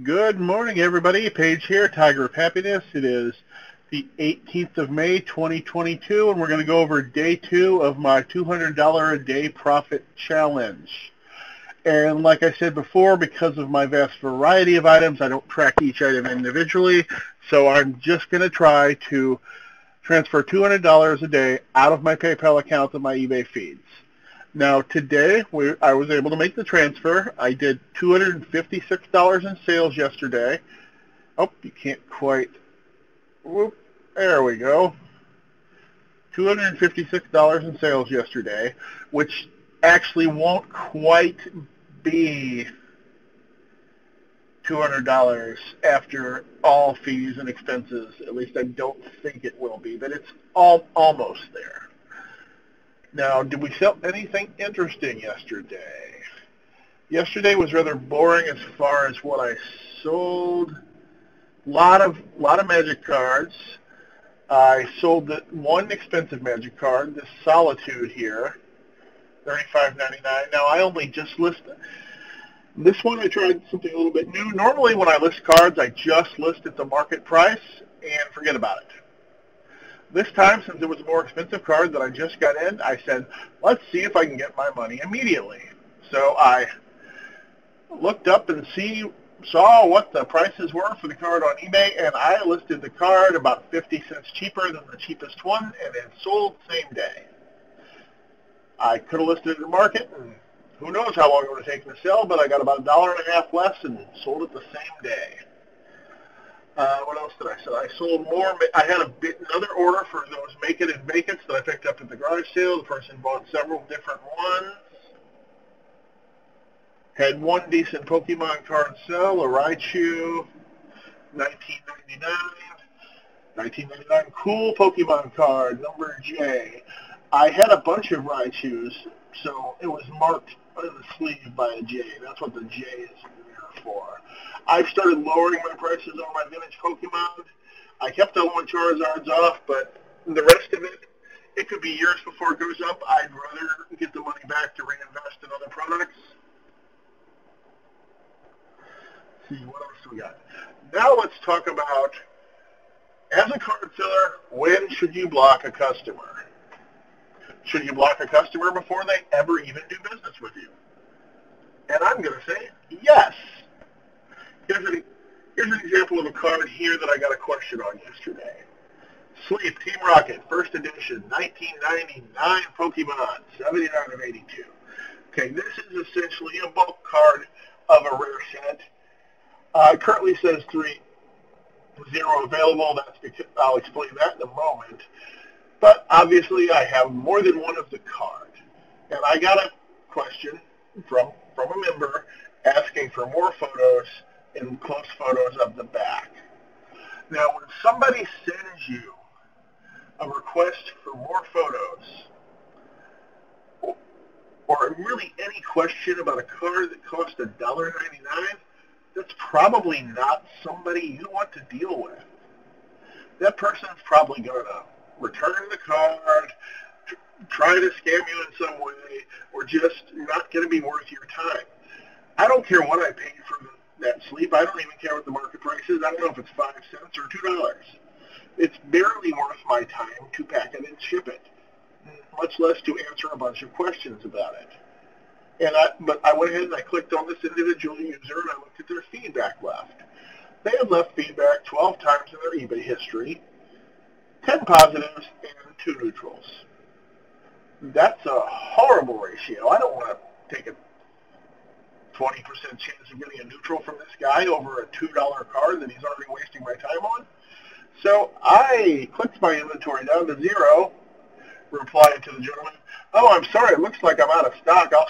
Good morning, everybody. Paige here, Tiger of Happiness. It is the 18th of May, 2022, and we're going to go over day 2 of my $200 a day profit challenge. And like I said before, because of my vast variety of items, I don't track each item individually, so I'm just going to try to transfer $200 a day out of my PayPal account to my eBay feeds. Now today, I was able to make the transfer. I did $256 in sales yesterday. Oh, you can't quite. Whoop, there we go. $256 in sales yesterday, which actually won't quite be $200 after all fees and expenses. At least I don't think it will be, but it's almost there. Now, did we sell anything interesting yesterday? Yesterday was rather boring as far as what I sold. Lot of magic cards. I sold one expensive magic card, this Solitude here, $35.99. Now, I only just listed this one. I tried something a little bit new. Normally, when I list cards, I just list at the market price and forget about it. This time, since it was a more expensive card that I just got in, I said, let's see if I can get my money immediately. So I looked up and saw what the prices were for the card on eBay, and I listed the card about 50 cents cheaper than the cheapest one, and it sold same day. I could have listed it at the market, and who knows how long it would have taken to sell, but I got about $1.50 less and sold it the same day. What else did I sell? I sold more. I had another order for those Make It and Vacants that I picked up at the garage sale. The person bought several different ones. Had one decent Pokemon card sell, a Raichu, $19.99 cool Pokemon card, number J. I had a bunch of Raichus, so it was marked on the sleeve by a J. That's what the J is there for. I've started lowering my prices on my vintage Pokemon. I kept all my Charizards off, but the rest of it could be years before it goes up. I'd rather get the money back to reinvest in other products. Let's see, what else do we got? Now let's talk about, as a card seller, when should you block a customer? Should you block a customer before they ever even do business with you? And I'm going to say yes. Here's an example of a card here that I got a question on yesterday. Sleep, Team Rocket, first edition, 1999 Pokemon, 79 of 82. Okay, this is essentially a bulk card of a rare set. It currently says 3-0 available. That's because, I'll explain that in a moment. But obviously I have more than one of the card. And I got a question from a member asking for more photos and close photos of the back. Now, when somebody sends you a request for more photos, or really any question about a card that costs $1.99, that's probably not somebody you want to deal with. That person's probably going to return the card, try to scam you in some way, or just not going to be worth your time. I don't care what I paid for that sleep. I don't even care what the market price is. I don't know if it's 5 cents or $2. It's barely worth my time to pack it and ship it, much less to answer a bunch of questions about it. But I went ahead and I clicked on this individual user and I looked at their feedback left. They had left feedback 12 times in their eBay history, 10 positives and 2 neutrals. That's a horrible ratio. I don't want to take a 20% chance of getting a neutral from this guy over a $2 card that he's already wasting my time on. So I clicked my inventory down to 0, replied to the gentleman, "Oh, I'm sorry, it looks like I'm out of stock. I'll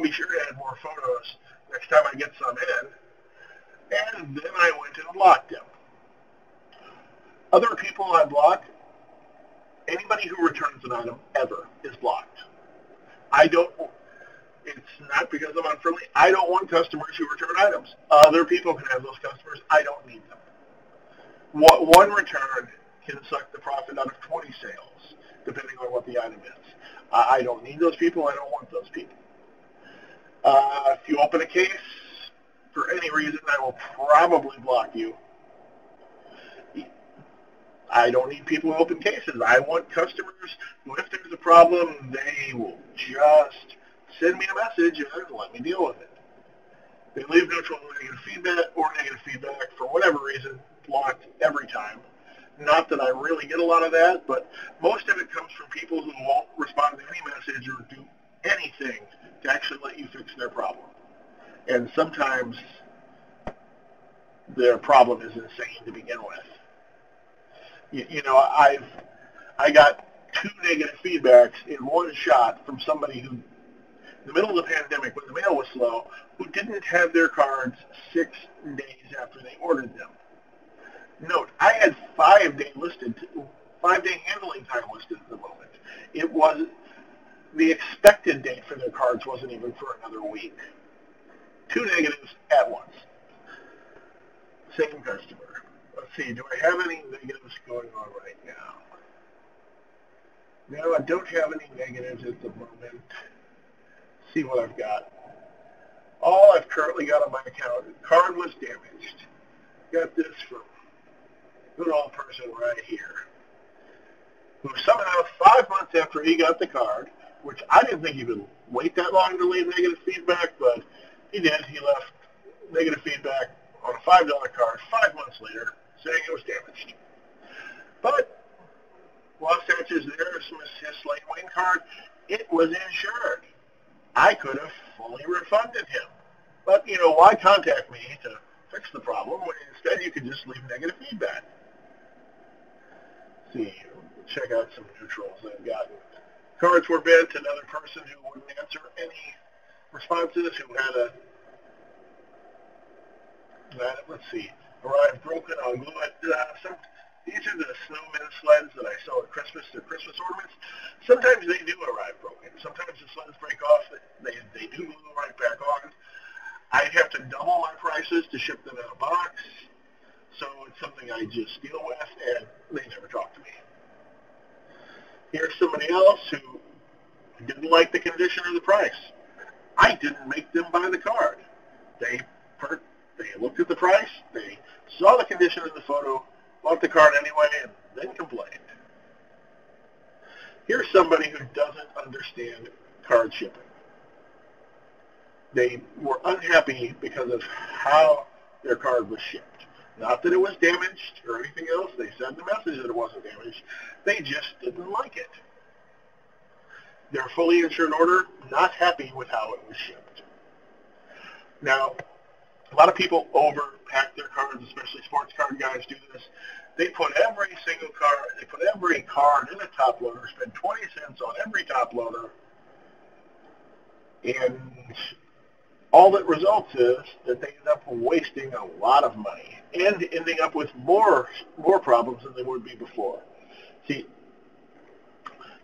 be sure to add more photos next time I get some in." And then I went and blocked him. Other people I block, anybody who returns an item ever is blocked. It's not because I'm unfriendly. I don't want customers who return items. Other people can have those customers. I don't need them. One return can suck the profit out of 20 sales, depending on what the item is. I don't need those people. I don't want those people. If you open a case, for any reason, I will I'll probably block you. I don't need people who open cases. I want customers who, if there's a problem, they will just send me a message and let me deal with it. They leave neutral negative feedback for whatever reason, blocked every time. Not that I really get a lot of that, but most of it comes from people who won't respond to any message or do anything to actually let you fix their problem. And sometimes their problem is insane to begin with. I got 2 negative feedbacks in one shot from somebody who, in the middle of the pandemic, when the mail was slow, who didn't have their cards 6 days after they ordered them. Note, I had 5-day handling time listed at the moment. It was the expected date for their cards wasn't even for another week. 2 negatives at once. Same customer. Let's see, do I have any negatives going on right now? No, I don't have any negatives at the moment. See what I've got. All I've currently got on my account, the card was damaged. Got this from good old person right here, who somehow 5 months after he got the card, which I didn't think he would wait that long to leave negative feedback, but he did. He left negative feedback on a $5 card 5 months later, saying it was damaged. But Wasatch is there, his Slate Wayne card, it was insured. I could have fully refunded him. But, why contact me to fix the problem when instead you could just leave negative feedback? See, check out some neutrals I've gotten. Cards were bent, another person who wouldn't answer any responses, who had let's see, arrived broken, I'll glue it. These are the snowman sleds that I sell at Christmas. They're Christmas ornaments. Sometimes they do arrive broken. Sometimes the sleds break off. They do glue right back on. I'd have to double my prices to ship them in a box. So it's something I just deal with, and they never talk to me. Here's somebody else who didn't like the condition or the price. I didn't make them buy the card. They looked at the price, they saw the condition in the photo, bought the card anyway, and then complained. Here's somebody who doesn't understand card shipping. They were unhappy because of how their card was shipped. Not that it was damaged or anything else. They sent the message that it wasn't damaged. They just didn't like it. Their fully insured order, not happy with how it was shipped. Now, a lot of people overpack their cards, especially sports card guys do this. They put every single card, they put every card in a top loader, spend 20 cents on every top loader, and all that results is that they end up wasting a lot of money and ending up with more problems than they would be before. See,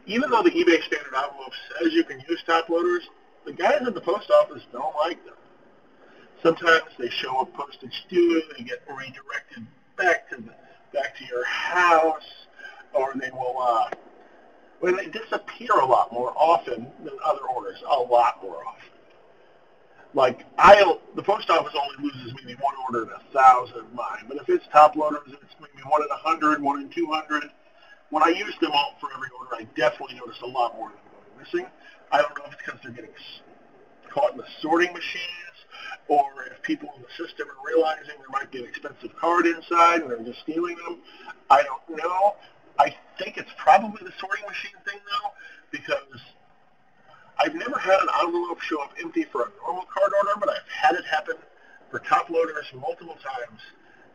even though the eBay standard envelope says you can use top loaders, the guys at the post office don't like them. Sometimes they show up postage due, they get redirected back to your house, or they will they disappear a lot more often than other orders, a lot more often. Like the post office only loses maybe one order in 1,000 of mine, but if it's top loaders, it's maybe 1 in 100, 1 in 200. When I use them all for every order, I definitely notice a lot more than going missing. I don't know if it's because they're getting caught in the sorting machines, or if people in the system are realizing there might be an expensive card inside and they're just stealing them. I don't know. I think it's probably the sorting machine thing, though, because I've never had an envelope show up empty for a normal card order, but I've had it happen for top loaders multiple times,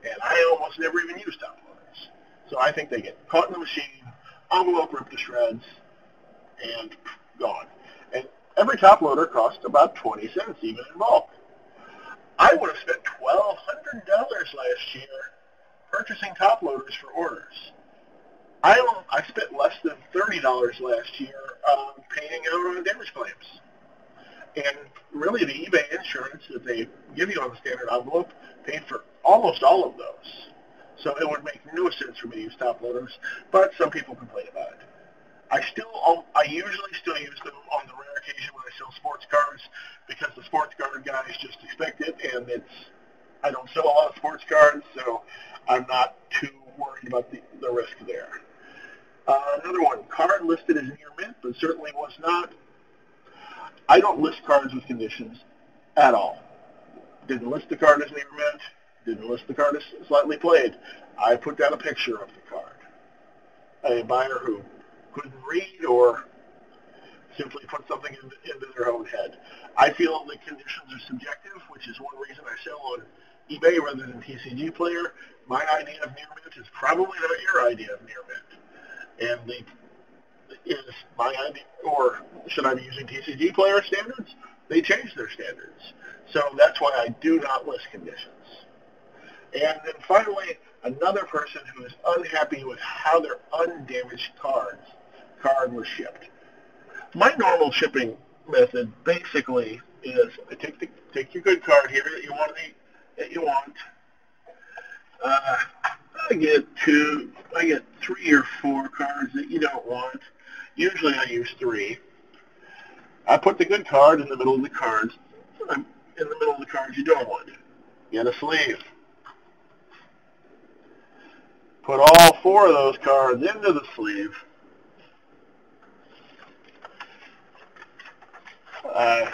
and I almost never even use top loaders. So I think they get caught in the machine, envelope ripped to shreds, and gone. And every top loader costs about 20 cents, even in bulk. I would have spent $1,200 last year purchasing top loaders for orders. I spent less than $30 last year paying out on damage claims. And really the eBay insurance that they give you on the standard envelope paid for almost all of those. So it would make no sense for me to use top loaders, but some people complain about it. I usually still use them on the rare occasion when I sell sports cards, because the sports card guys just expect it, and it's I don't sell a lot of sports cards, so I'm not too worried about the risk there. Another one, card listed as near mint, but certainly was not. I don't list cards with conditions at all. Didn't list the card as near mint, didn't list the card as slightly played. I put down a picture of the card. A buyer who couldn't read or simply put something into their own head. I feel the conditions are subjective, which is one reason I sell on eBay rather than TCG Player. My idea of near mint is probably not your idea of near mint. And is my idea, or should I be using TCG Player standards? They changed their standards. So that's why I do not list conditions. And then finally, another person who is unhappy with how their undamaged card was shipped. My normal shipping method basically is I take your good card here that you want. I get 3 or 4 cards that you don't want. Usually I use 3. I put the good card in the middle of the cards. In the middle of the cards you don't want. Get a sleeve. Put all 4 of those cards into the sleeve. I'm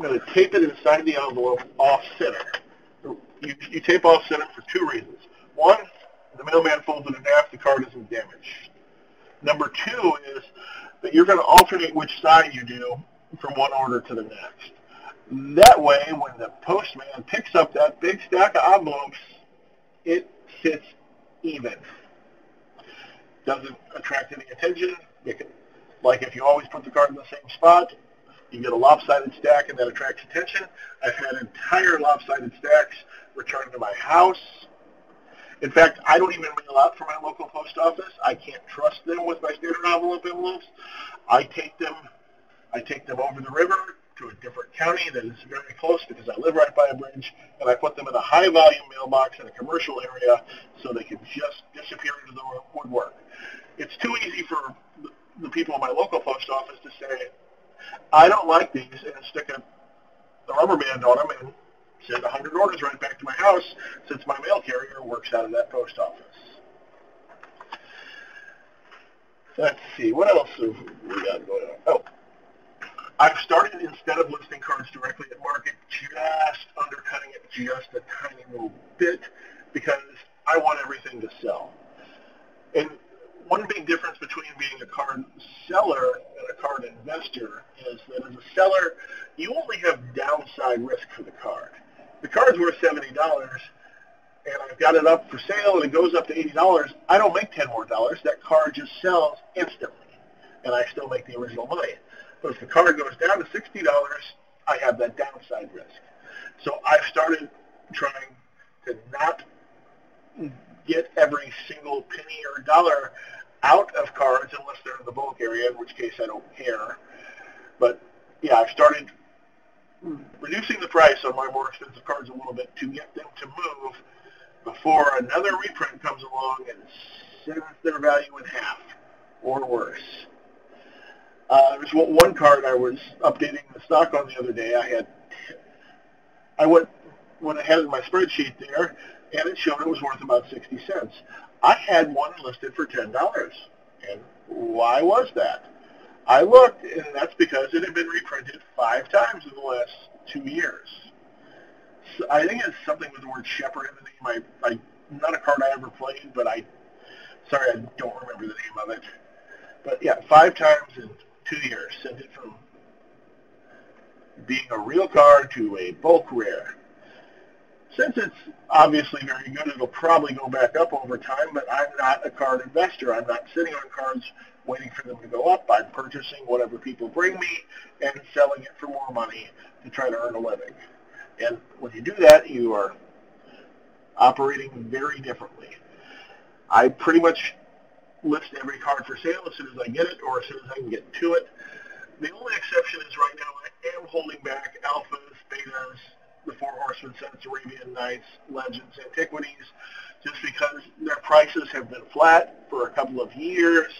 going to tape it inside the envelope off-center. You tape off-center for 2 reasons. 1, the mailman folds it in half, the card isn't damaged. Number 2 is that you're going to alternate which side you do from one order to the next. That way, when the postman picks up that big stack of envelopes, it sits even. Doesn't attract any attention. Like if you always put the card in the same spot, you get a lopsided stack and that attracts attention. I've had entire lopsided stacks returned to my house. In fact, I don't even mail out from my local post office. I can't trust them with my standard envelopes. I take them over the river to a different county that is very close because I live right by a bridge, and I put them in a high-volume mailbox in a commercial area so they can just disappear into the woodwork. It's too easy for the people in my local post office to say, I don't like these, and stick a rubber band on them and send 100 orders right back to my house since my mail carrier works out of that post office. Let's see, what else have we got going on? Oh, I've started, instead of listing cards directly at market, just undercutting it just a tiny little bit because I want everything to sell. And one big difference between being a card seller and a card investor is that as a seller, you only have downside risk for the card. The card's worth $70, and I've got it up for sale, and it goes up to $80. I don't make $10 more. That card just sells instantly, and I still make the original money. But if the card goes down to $60, I have that downside risk. So I've started trying to not get every single penny or dollar out of cards unless they're in the bulk area, in which case I don't care. But yeah, I've started reducing the price on my more expensive cards a little bit to get them to move before another reprint comes along and sends their value in half or worse. There's one card I was updating the stock on the other day. I went ahead in my spreadsheet there, and it showed it was worth about 60 cents. I had one listed for $10. And why was that? I looked, and that's because it had been reprinted 5 times in the last 2 years. So I think it's something with the word Shepherd in the name. Not a card I ever played, but I don't remember the name of it. But yeah, 5 times in 2 years. Sent it from being a real card to a bulk rare. Since it's obviously very good, it'll probably go back up over time, but I'm not a card investor. I'm not sitting on cards waiting for them to go up. I'm purchasing whatever people bring me and selling it for more money to try to earn a living. And when you do that, you are operating very differently. I pretty much list every card for sale as soon as I get it or as soon as I can get to it. The only exception is right now I am holding back alphas, betas, the Four Horsemen sets, Arabian Nights, Legends, Antiquities, just because their prices have been flat for a couple of years.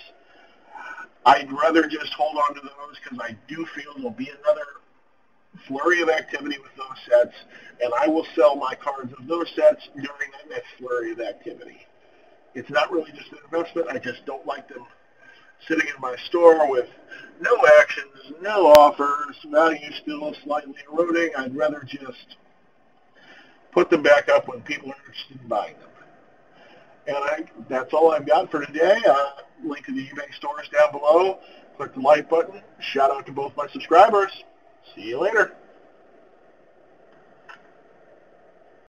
I'd rather just hold on to those because I do feel there'll be another flurry of activity with those sets, and I will sell my cards of those sets during that next flurry of activity. It's not really just an investment. I just don't like them sitting in my store with no actions, no offers, value still slightly eroding. I'd rather just put them back up when people are interested in buying them. And that's all I've got for today. Link to the eBay store is down below. Click the like button. Shout out to both my subscribers. See you later.